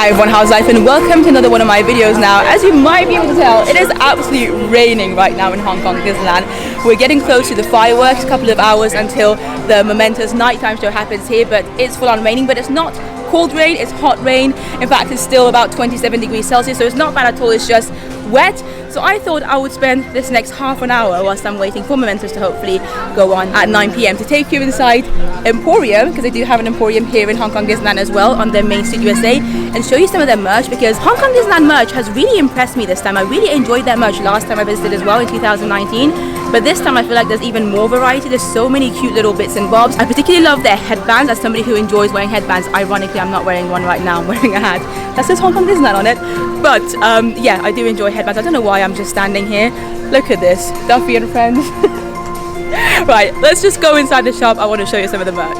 Hi everyone, how's life, and welcome to another one of my videos now. As you might be able to tell, it is absolutely raining right now in Hong Kong Disneyland. We're getting close to the fireworks, a couple of hours until the momentous nighttime show happens here, but it's full on raining, but it's not cold rain, it's hot rain. In fact, it's still about 27 degrees Celsius, so it's not bad at all, it's just wet. So I thought I would spend this next half an hour whilst I'm waiting for Momentous to hopefully go on at 9 p.m. to take you inside Emporium, because they do have an Emporium here in Hong Kong Disneyland as well on their Main Street USA, and show you some of their merch, because Hong Kong Disneyland merch has really impressed me this time. I really enjoyed their merch last time I visited as well in 2019, but this time I feel like there's even more variety. There's so many cute little bits and bobs. I particularly love their headbands. As somebody who enjoys wearing headbands, ironically I'm not wearing one right now, I'm wearing a hat that says Hong Kong Disneyland on it. But yeah, I do enjoy headbands. I don't know why I'm just standing here. Look at this, Duffy and friends. Right, let's just go inside the shop. I want to show you some of the merch.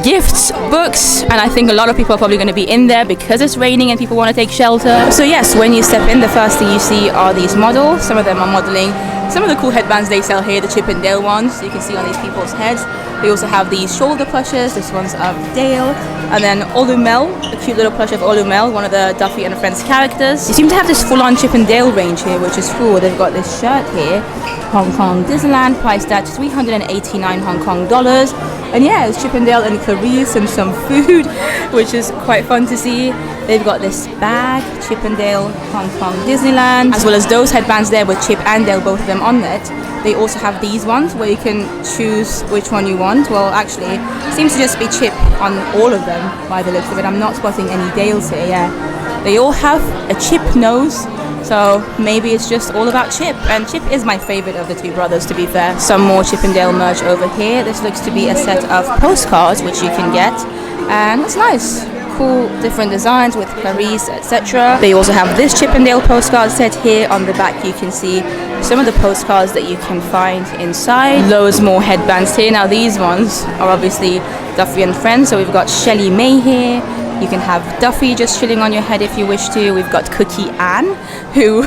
Gifts, books, and I think a lot of people are probably going to be in there because it's raining and people want to take shelter. So yes, when you step in, the first thing you see are these models. Some of them are modeling some of the cool headbands they sell here, the Chip and Dale ones. You can see on these people's heads. They also have these shoulder plushes. This one's of Dale. And then Olumel, a cute little plush of Olumel, one of the Duffy and Friends characters. They seem to have this full-on Chip and Dale range here, which is cool. They've got this shirt here, Hong Kong Disneyland, priced at 389 Hong Kong dollars. And yeah, it's Chip and Dale and Enquiries and some food, which is quite fun to see. They've got this bag, Chip and Dale, Hong Kong Disneyland, as well as those headbands there with Chip and Dale, both of them on it. They also have these ones where you can choose which one you want. Well, actually, it seems to just be Chip on all of them by the looks of it. I'm not spotting any Dales here, yeah. They all have a Chip nose, so maybe it's just all about Chip. And Chip is my favorite of the two brothers, to be fair. Some more Chip and Dale merch over here. This looks to be a set of postcards which you can get, and it's nice. Cool different designs with Clarice, etc. They also have this Chip and Dale postcard set here. On the back you can see some of the postcards that you can find inside. Loads more headbands here. Now these ones are obviously Duffy and Friends, so we've got Shelly May here. You can have Duffy just chilling on your head if you wish to. We've got Cookie Ann, who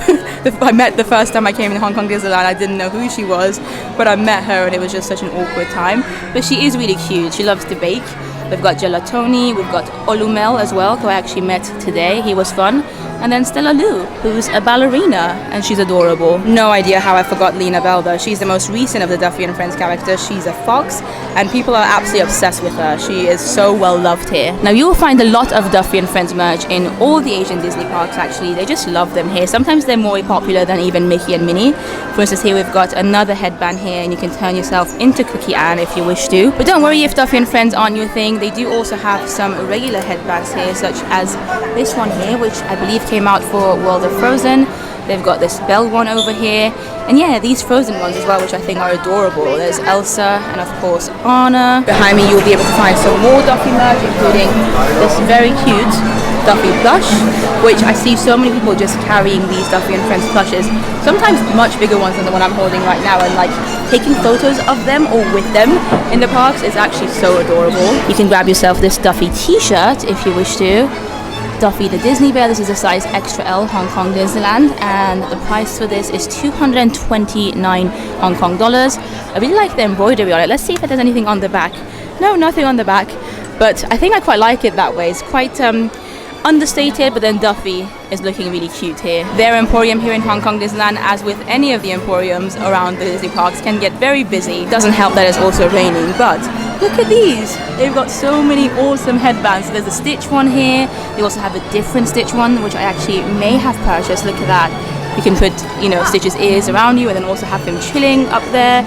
I met the first time I came in Hong Kong Disneyland. I didn't know who she was, but I met her and it was just such an awkward time. But she is really cute. She loves to bake. We've got Gelatoni, we've got Olumel as well, who I actually met today. He was fun. And then Stella Lou, who's a ballerina, and she's adorable. No idea how I forgot Lena Bell though. She's the most recent of the Duffy and Friends characters. She's a fox, and people are absolutely obsessed with her. She is so well loved here. Now you will find a lot of Duffy and Friends merch in all the Asian Disney parks actually. They just love them here. Sometimes they're more popular than even Mickey and Minnie. For instance, here we've got another headband here, and you can turn yourself into Cookie Ann if you wish to. But don't worry if Duffy and Friends aren't your thing. They do also have some regular headbands here, such as this one here, which I believe came out for World of Frozen. They've got this Belle one over here, and yeah, these Frozen ones as well, which I think are adorable. There's Elsa and of course Anna. Behind me you'll be able to find some more Duffy merch, including this very cute Duffy plush, which I see so many people just carrying these Duffy and Friends plushes, sometimes much bigger ones than the one I'm holding right now, and like taking photos of them or with them in the parks is actually so adorable. You can grab yourself this Duffy t-shirt if you wish to. Duffy the Disney Bear. This is a size extra L, Hong Kong Disneyland, and the price for this is 229 Hong Kong dollars. I really like the embroidery on it. Let's see if there's anything on the back. No, nothing on the back, but I think I quite like it that way. It's quite understated, but then Duffy is looking really cute here. Their Emporium here in Hong Kong Disneyland, as with any of the Emporiums around the Disney parks, can get very busy. Doesn't help that it's also raining, but look at these. They've got so many awesome headbands. There's a Stitch one here. They also have a different Stitch one, which I actually may have purchased. Look at that. You can put, you know, Stitch's ears around you and then also have him chilling up there.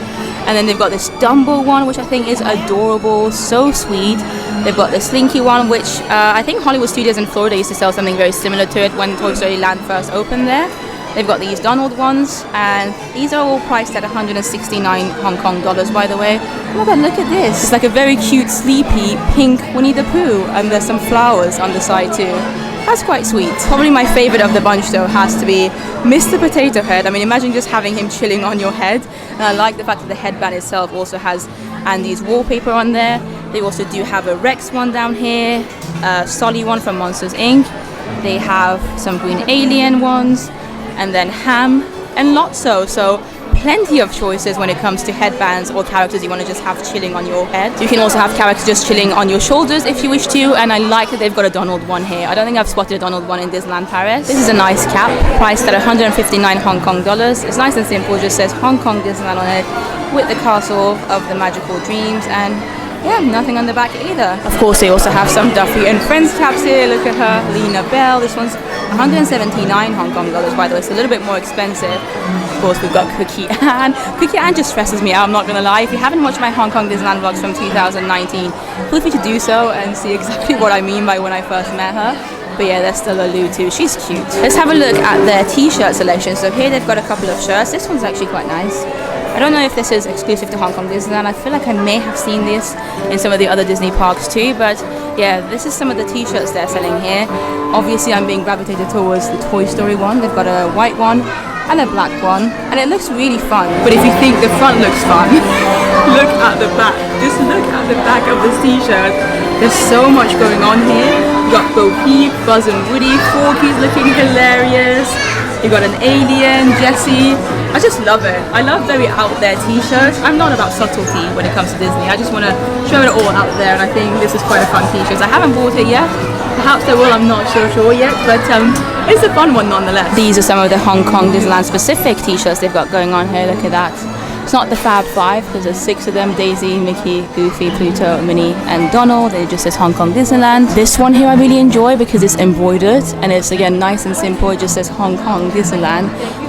And then they've got this Dumbo one, which I think is adorable, so sweet. They've got the Slinky one, which I think Hollywood Studios in Florida used to sell something very similar to it when Toy Story Land first opened there. They've got these Donald ones, and these are all priced at 169 Hong Kong dollars, by the way. Oh my god, look at this. It's like a very cute, sleepy, pink Winnie the Pooh, and there's some flowers on the side too. That's quite sweet. Probably my favorite of the bunch though has to be Mr. Potato Head. I mean, imagine just having him chilling on your head. And I like the fact that the headband itself also has Andy's wallpaper on there. They also do have a Rex one down here, a Solly one from Monsters Inc. They have some Green Alien ones, and then Ham and Lotso. So plenty of choices when it comes to headbands or characters you want to just have chilling on your head. You can also have characters just chilling on your shoulders if you wish to, and I like that they've got a Donald one here. I don't think I've spotted a Donald one in Disneyland Paris. This is a nice cap, priced at 159 Hong Kong dollars. It's nice and simple, it just says Hong Kong Disneyland on it with the castle of the magical dreams, and yeah, nothing on the back either. Of course, they also have some Duffy and Friends caps here. Look at her, Lena Bell. This one's 179 Hong Kong dollars, by the way. It's a little bit more expensive. Of course, we've got Cookie Ann. Cookie Ann just stresses me out, I'm not gonna lie. If you haven't watched my Hong Kong Disneyland vlogs from 2019, feel free to do so and see exactly what I mean by when I first met her. But yeah, there's still a Lou too. She's cute. Let's have a look at their t-shirt selection. So here they've got a couple of shirts. This one's actually quite nice. I don't know if this is exclusive to Hong Kong Disneyland. I feel like I may have seen this in some of the other Disney parks too, but yeah, this is some of the t-shirts they're selling here. Obviously, I'm being gravitated towards the Toy Story one. They've got a white one and a black one, and it looks really fun. But if you think the front looks fun, look at the back. Just look at the back of this t-shirt. There's so much going on here. You got Bo Peep, Buzz and Woody, Forky's looking hilarious. You got an alien, Jessie. I just love it. I love very out there t-shirts. I'm not about subtlety when it comes to Disney. I just want to show it all out there, and I think this is quite a fun t-shirt. I haven't bought it yet. Perhaps I will, I'm not so sure yet, but it's a fun one nonetheless. These are some of the Hong Kong Disneyland specific t-shirts they've got going on here. Look at that. It's not the Fab Five because there's 6 of them: Daisy, Mickey, Goofy, Pluto, Minnie and Donald. It just says Hong Kong Disneyland. This one here I really enjoy because it's embroidered and it's again nice and simple. It just says Hong Kong Disneyland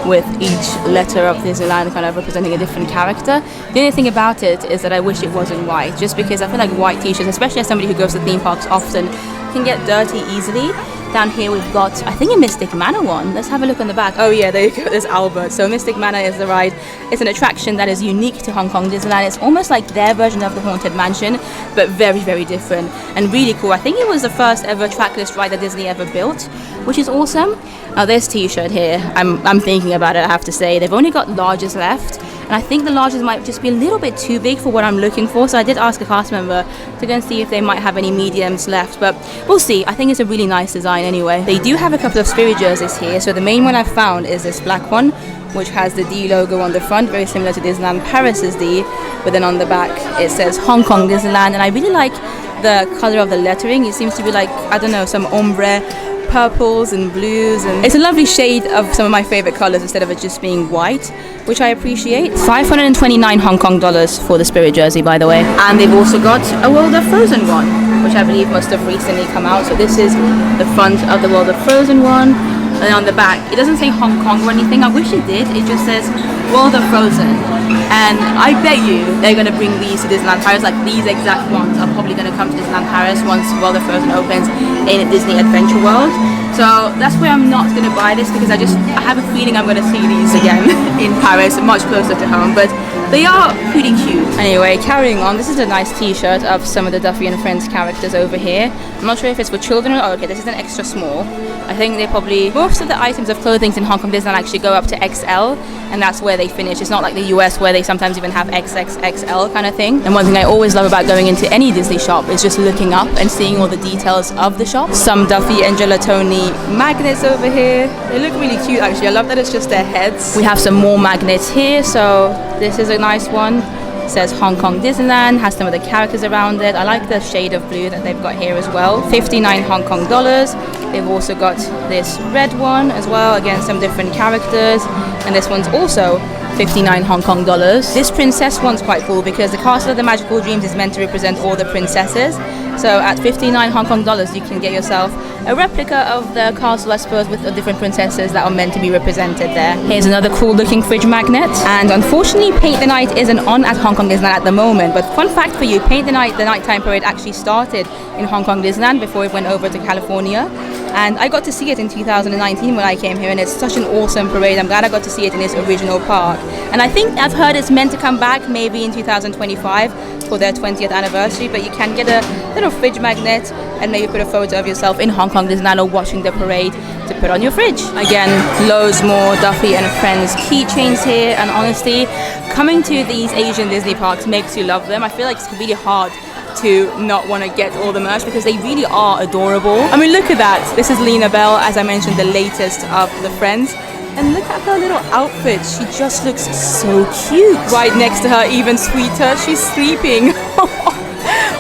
with each letter of Disneyland kind of representing a different character. The only thing about it is that I wish it wasn't white, just because I feel like white t-shirts, especially as somebody who goes to theme parks often, can get dirty easily. Down here we've got, I think, a Mystic Manor one. Let's have a look on the back. Oh yeah, there you go, there's Albert. So Mystic Manor is the ride. It's an attraction that is unique to Hong Kong Disneyland. It's almost like their version of the Haunted Mansion, but very, very different and really cool. I think it was the first ever trackless ride that Disney ever built, which is awesome. Now this t-shirt here, I'm thinking about it, I have to say. They've only got larges left, and I think the larges might just be a little bit too big for what I'm looking for. So I did ask a cast member to go and see if they might have any mediums left, but we'll see. I think it's a really nice design anyway. They do have a couple of Spirit jerseys here. So the main one I've found is this black one, which has the D logo on the front, very similar to Disneyland Paris's D, but then on the back it says Hong Kong Disneyland, and I really like the color of the lettering. It seems to be like, I don't know, some ombre purples and blues, and it's a lovely shade of some of my favorite colors instead of it just being white, which I appreciate. 529 Hong Kong dollars for the Spirit jersey, by the way. And they've also got a World of Frozen one, which I believe must have recently come out. So this is the front of the World of Frozen one, and on the back it doesn't say Hong Kong or anything. I wish it did. It just says World of Frozen, and I bet you they're going to bring these to Disneyland Paris. Like these exact ones are probably going to come to Disneyland Paris once World of Frozen opens in Disney Adventure World. So that's where I'm not going to buy this, because I have a feeling I'm going to see these again in Paris, much closer to home, but they are pretty cute. Anyway, carrying on, this is a nice t-shirt of some of the Duffy and Friends characters over here. I'm not sure if it's for children or, okay, this is an extra small. I think they probably, most of the items of clothing in Hong Kong Disneyland actually go up to XL, and that's where they finish. It's not like the US where they sometimes even have XXXL kind of thing. And one thing I always love about going into any Disney shop is just looking up and seeing all the details of the shop. Some Duffy and Gelatoni magnets over here. They look really cute actually. I love that it's just their heads. We have some more magnets here. So this is a nice one. It says Hong Kong Disneyland, has some of the characters around it. I like the shade of blue that they've got here as well. 59 Hong Kong dollars. They've also got this red one as well, again some different characters, and this one's also 59 Hong Kong dollars. This princess one's quite cool because the Castle of the Magical Dreams is meant to represent all the princesses. So at 59 Hong Kong dollars you can get yourself a replica of the castle, I suppose, with the different princesses that are meant to be represented there. Here's another cool looking fridge magnet. And unfortunately Paint the Night isn't on at Hong Kong Disneyland at the moment, but fun fact for you, Paint the Night, the nighttime parade, actually started in Hong Kong Disneyland before it went over to California. And I got to see it in 2019 when I came here, and it's such an awesome parade. I'm glad I got to see it in its original park. And I think I've heard it's meant to come back maybe in 2025 for their 20th anniversary, but you can get a little fridge magnet and maybe put a photo of yourself in Hong Kong Disneyland or watching the parade to put on your fridge. Again, loads more Duffy and Friends keychains here, and honestly, coming to these Asian Disney parks makes you love them. I feel like it's really hard to not want to get all the merch because they really are adorable. I mean, look at that. This is Lena Bell, as I mentioned, the latest of the Friends. And look at her little outfit. She just looks so cute. Right next to her, even sweeter, she's sleeping.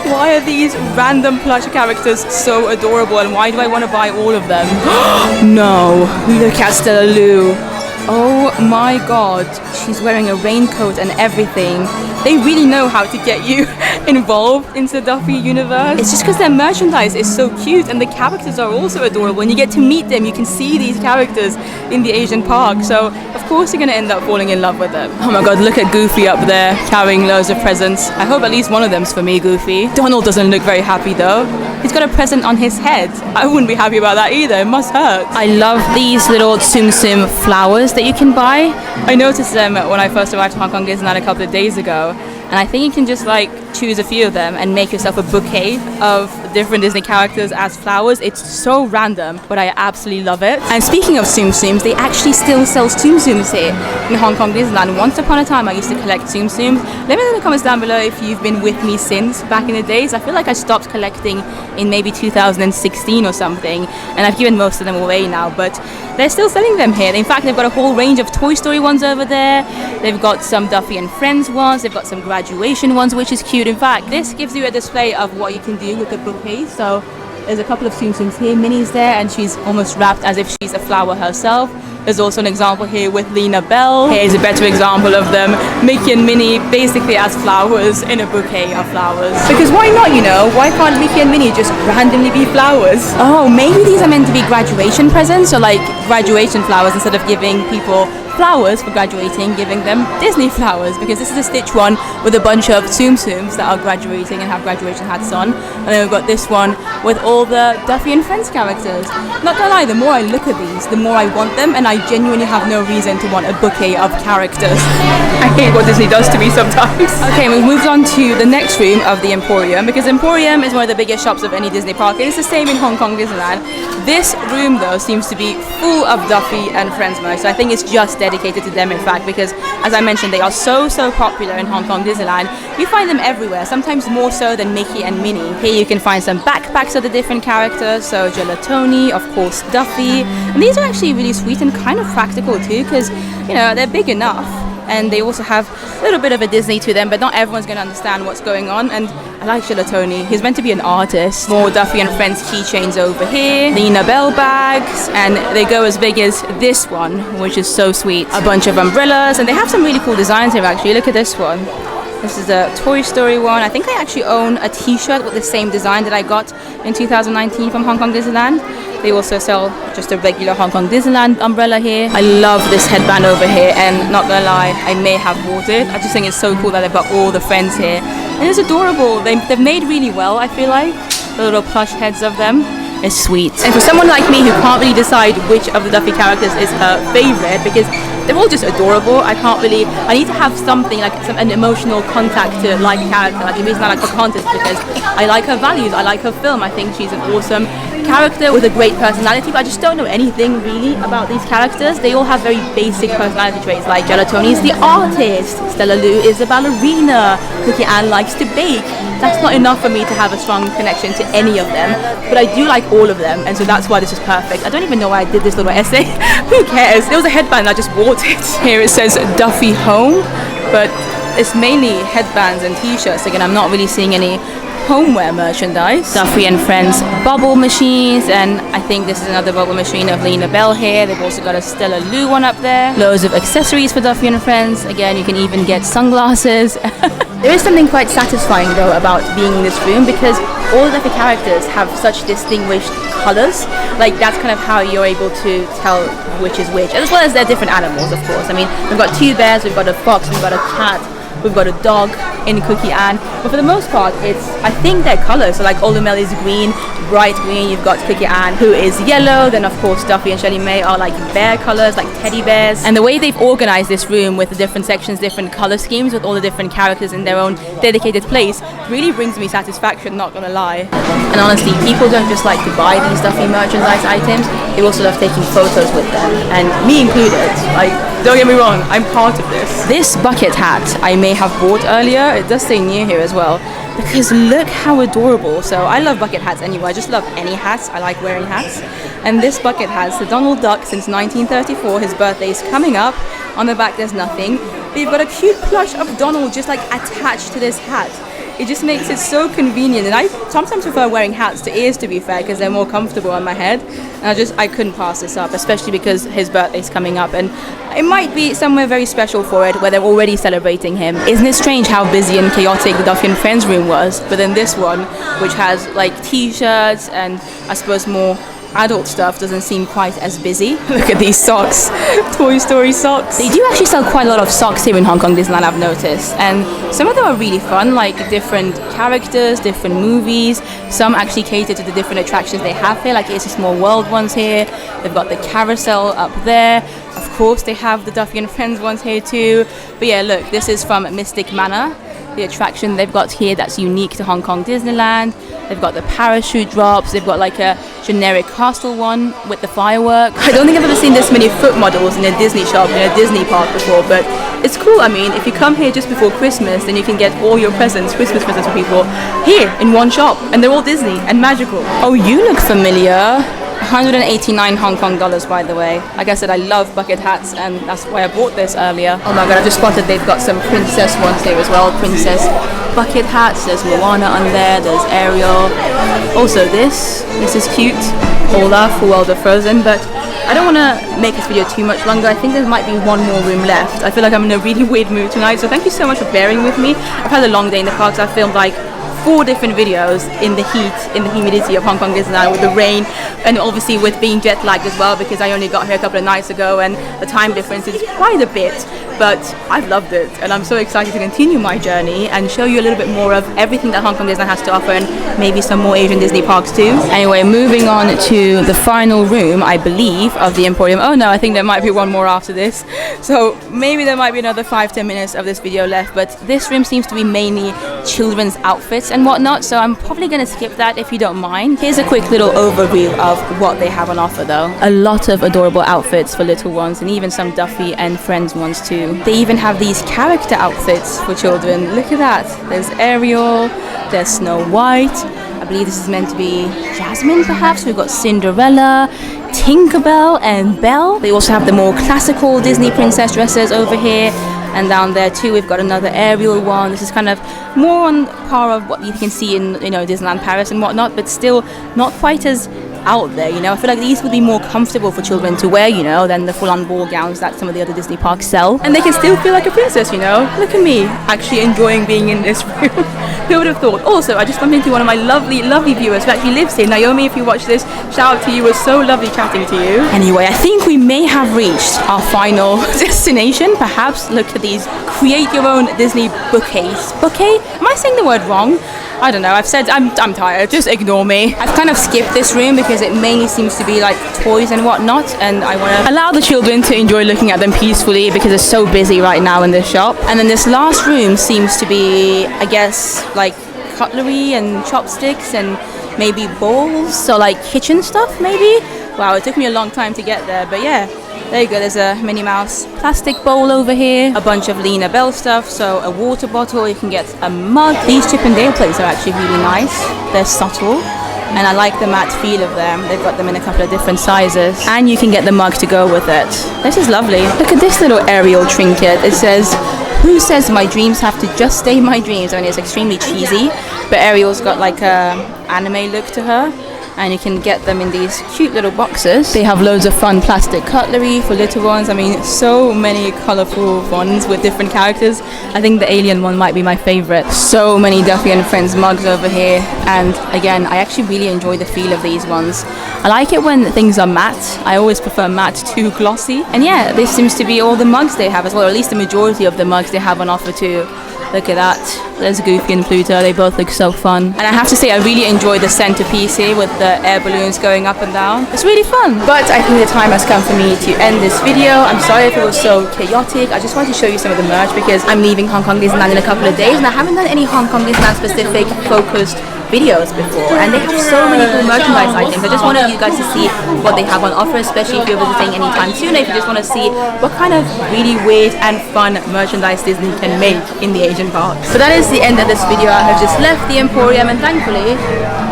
Why are these random plush characters so adorable, and why do I want to buy all of them? No, look at Stella Lou. Oh my god, she's wearing a raincoat and everything. They really know how to get you involved into the Duffy universe. It's just because their merchandise is so cute and the characters are also adorable. When you get to meet them, you can see these characters in the Asian park. So, of course, you're going to end up falling in love with them. Oh my god, look at Goofy up there carrying loads of presents. I hope at least one of them's for me, Goofy. Donald doesn't look very happy though. He's got a present on his head. I wouldn't be happy about that either. It must hurt. I love these little Tsum Tsum flowers that you can buy. I noticed them when I first arrived to Hong Kong Disneyland a couple of days ago. And I think you can just like choose a few of them and make yourself a bouquet of different Disney characters as flowers. It's so random, but I absolutely love it. And speaking of Tsum Tsums, they actually still sell Tsum Tsums here in Hong Kong Disneyland. Once upon a time, I used to collect Tsum Tsums. Let me know in the comments down below if you've been with me since back in the days. I feel like I stopped collecting in maybe 2016 or something, and I've given most of them away now, but they're still selling them here. In fact, they've got a whole range of Toy Story ones over there. They've got some Duffy and Friends ones. They've got some graduation ones, which is cute. In fact, this gives you a display of what you can do with the bouquet. So there's a couple of Tsum Tsums here. Minnie's there, and she's almost wrapped as if she's a flower herself. There's also an example here with Lena Bell. Here's a better example of them, Mickey and Minnie basically as flowers in a bouquet of flowers. Because why not, you know? Why can't Mickey and Minnie just randomly be flowers? Oh, maybe these are meant to be graduation presents, or like graduation flowers instead of giving people flowers for graduating, giving them Disney flowers, because this is a Stitch one with a bunch of Tsum Tsums that are graduating and have graduation hats on, and then we've got this one with all the Duffy and Friends characters. Not gonna lie, the more I look at these, the more I want them, and I genuinely have no reason to want a bouquet of characters. I hate what Disney does to me sometimes. Okay, we've moved on to the next room of the Emporium, because Emporium is one of the biggest shops of any Disney park, and it's the same in Hong Kong Disneyland. This room though seems to be full of Duffy and Friends merch, so I think it's just dedicated to them, in fact, because as I mentioned, they are so popular in Hong Kong Disneyland. You find them everywhere, sometimes more so than Mickey and Minnie. Here you can find some backpacks of the different characters, so Gelatoni, of course Duffy, and these are actually really sweet and kind of practical too, because you know they're big enough and they also have a little bit of a Disney to them, but not everyone's going to understand what's going on. And I like Gelatoni. He's meant to be an artist. More Duffy and Friends keychains over here. Lena Bell bags, and they go as big as this one, which is so sweet. A bunch of umbrellas, and they have some really cool designs here actually. Look at this one. This is a Toy Story one. I think I actually own a t-shirt with the same design that I got in 2019 from Hong Kong Disneyland. They also sell just a regular Hong Kong Disneyland umbrella here. I love this headband over here, and not gonna lie, I may have bought it. I just think it's so cool that they've got all the Friends here. And it's adorable. They've made really well, I feel like. The little plush heads of them. It's sweet. And for someone like me who can't really decide which of the Duffy characters is her favorite, because they're all just adorable, I need to have something like an emotional contact to like a character. Like the reason I like Pocahontas is because I like her values, I like her film, I think she's an awesome character with a great personality, but I just don't know anything really about these characters. They all have very basic personality traits, like Gelatoni is the artist, Stella Lou is a ballerina, Cookie Ann likes to bake. That's not enough for me to have a strong connection to any of them, but I do like all of them, and so that's why this is perfect. I don't even know why I did this little essay. Who cares? There was a headband, I just bought it. Here it says Duffy Home, but it's mainly headbands and t-shirts. Again, I'm not really seeing any homeware merchandise. Duffy and Friends bubble machines, and I think this is another bubble machine of Lena Bell here. They've also got a Stella Lou one up there. Loads of accessories for Duffy and Friends. Again, you can even get sunglasses. There is something quite satisfying though about being in this room, because all the Duffy characters have such distinguished colors. Like that's kind of how you're able to tell which is which, as well as their different animals, of course. I mean, we've got 2 bears, we've got a fox, we've got a cat, we've got a dog in Cookie Ann, but for the most part I think their colors, so like Oldemel is green, bright green, you've got Cookie Ann who is yellow, then of course Duffy and Shelly May are like bear colors, like teddy bears. And the way they've organized this room with the different sections, different color schemes, with all the different characters in their own dedicated place, really brings me satisfaction, not gonna lie. And honestly, people don't just like to buy these Duffy merchandise items, they also love taking photos with them, and me included. Like Don't get me wrong, I'm part of this. This bucket hat I may have bought earlier. It does say near here as well, because look how adorable. So I love bucket hats anyway. I just love any hats. I like wearing hats. And this bucket has the Donald Duck since 1934. His birthday's coming up. On the back there's nothing, but you've got a cute plush of Donald just like attached to this hat. It just makes it so convenient, and I sometimes prefer wearing hats to ears, to be fair, because they're more comfortable on my head. And I couldn't pass this up, especially because his birthday's coming up, and it might be somewhere very special for it where they're already celebrating him. Isn't it strange how busy and chaotic the Duffy and Friends room was? But then this one, which has like t-shirts and I suppose more adult stuff, doesn't seem quite as busy. Look at these socks, Toy Story socks. They do actually sell quite a lot of socks here in Hong Kong Disneyland, I've noticed, and some of them are really fun, like different characters, different movies. Some actually cater to the different attractions they have here, like It's a Small World ones here. They've got the carousel up there. Of course they have the Duffy and Friends ones here too. But yeah, look, this is from Mystic Manor, the attraction they've got here that's unique to Hong Kong Disneyland. They've got the parachute drops. They've got like a generic castle one with the firework. I don't think I've ever seen this many foot models in a Disney shop, in a Disney park before, but it's cool. I mean, if you come here just before Christmas, then you can get all your presents, Christmas presents for people, here in one shop, and they're all Disney and magical. Oh, you look familiar. 189 Hong Kong dollars, by the way. Like I said, I love bucket hats, and that's why I bought this earlier. Oh my god, I just spotted they've got some princess ones here as well. Princess bucket hats. There's Moana on there. There's Ariel. Also this is cute. Olaf, for World of Frozen. But I don't want to make this video too much longer. I think there might be one more room left. I feel like I'm in a really weird mood tonight, so thank you so much for bearing with me. I've had a long day in the parks. I've filmed like 4 different videos in the heat, in the humidity of Hong Kong Disneyland, with the rain, and obviously with being jet lagged as well, because I only got here a couple of nights ago and the time difference is quite a bit. But I've loved it, and I'm so excited to continue my journey and show you a little bit more of everything that Hong Kong Disneyland has to offer, and maybe some more Asian Disney parks too. Anyway, moving on to the final room, I believe, of the Emporium. Oh no, I think there might be one more after this, so maybe there might be another 5-10 minutes of this video left. But this room seems to be mainly children's outfits and whatnot, so I'm probably going to skip that if you don't mind. Here's a quick little overview of what they have on offer though. A lot of adorable outfits for little ones, and even some Duffy and Friends ones too. They even have these character outfits for children. Look at that. There's Ariel, there's Snow White. I believe this is meant to be Jasmine perhaps. We've got Cinderella, Tinkerbell and Belle. They also have the more classical Disney princess dresses over here. And down there too, we've got another Ariel one. This is kind of more on par of what you can see in, Disneyland Paris and whatnot, but still not quite as out there, I feel like these would be more comfortable for children to wear, than the full-on ball gowns that some of the other Disney parks sell. And they can still feel like a princess, Look at me, actually enjoying being in this room. Who would have thought? Also, I just bumped into one of my lovely, lovely viewers who actually lives here. Naomi, if you watch this, shout out to you. It was so lovely chatting to you. Anyway, I think we may have reached our final destination. Perhaps look at these create your own Disney bouquets. Bouquet? Am I saying the word wrong? I don't know, I've said I'm tired, just ignore me. I've kind of skipped this room because it mainly seems to be like toys and whatnot, and I want to allow the children to enjoy looking at them peacefully because it's so busy right now in this shop. And then this last room seems to be, I guess, like cutlery and chopsticks and maybe bowls, so like kitchen stuff maybe? Wow, it took me a long time to get there, but yeah. There you go, there's a Minnie Mouse plastic bowl over here, a bunch of Lena Bell stuff, so a water bottle, you can get a mug. These Chip and Dale plates are actually really nice. They're subtle, and I like the matte feel of them. They've got them in a couple of different sizes, and you can get the mug to go with it. This is lovely. Look at this little Ariel trinket. It says, "Who says my dreams have to just stay my dreams?" I mean, it's extremely cheesy, but Ariel's got like a anime look to her. And you can get them in these cute little boxes. They have loads of fun plastic cutlery for little ones. I mean, so many colorful ones with different characters. I think the alien one might be my favorite. So many Duffy and Friends mugs over here. And again, I actually really enjoy the feel of these ones. I like it when things are matte. I always prefer matte to glossy. And yeah, this seems to be all the mugs they have as well, or at least the majority of the mugs they have on offer too. Look at that. There's Goofy and Pluto. They both look so fun. And I have to say, I really enjoy the centerpiece here with the air balloons going up and down. It's really fun. But I think the time has come for me to end this video. I'm sorry if it was so chaotic. I just wanted to show you some of the merch because I'm leaving Hong Kong Disneyland in a couple of days, and I haven't done any Hong Kong Disneyland specific focused videos before, and they have so many cool merchandise items. I just wanted you guys to see what they have on offer, especially if you're visiting anytime soon, if you just want to see what kind of really weird and fun merchandise Disney can make in the Asian park. So that is the end of this video. I have just left the Emporium, and thankfully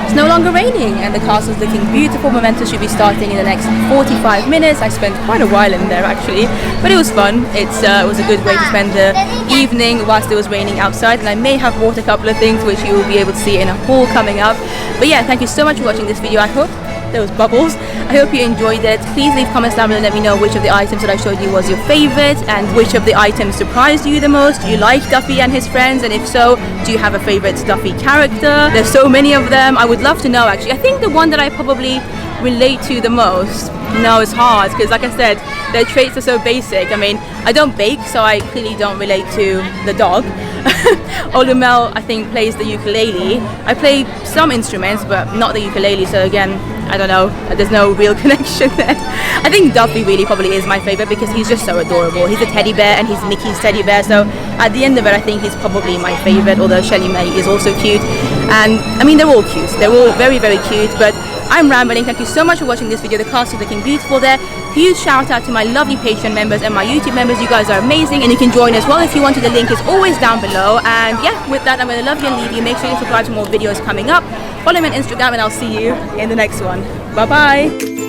it's no longer raining and the castle's looking beautiful. Momentum should be starting in the next 45 minutes. I spent quite a while in there actually, but it was fun. It was a good way to spend the evening whilst it was raining outside, and I may have bought a couple of things which you will be able to see in a haul coming up. But yeah, thank you so much for watching this video. I hope there was bubbles. I hope you enjoyed it. Please leave comments down below and let me know which of the items that I showed you was your favorite, and which of the items surprised you the most. Do you like Duffy and his friends? And if so, do you have a favorite Duffy character? There's so many of them. I would love to know actually. I think the one that I probably relate to the most, no, it's hard because like I said, their traits are so basic. I mean, I don't bake, so I clearly don't relate to the dog. Olumel, I think, plays the ukulele. I play some instruments, but not the ukulele, so again, I don't know, there's no real connection there. I think Duffy really probably is my favorite because he's just so adorable. He's a teddy bear and he's Mickey's teddy bear, so at the end of it, I think he's probably my favorite, although Shelly May is also cute. And I mean, they're all cute. They're all very, very cute, but I'm rambling. Thank you so much for watching this video. The cast is looking beautiful there. Huge shout out to my lovely Patreon members and my YouTube members. You guys are amazing, and you can join as well if you want to. The link is always down below. And yeah, with that, I'm going to love you and leave you. Make sure you subscribe to more videos coming up. Follow me on Instagram, and I'll see you in the next one. Bye bye.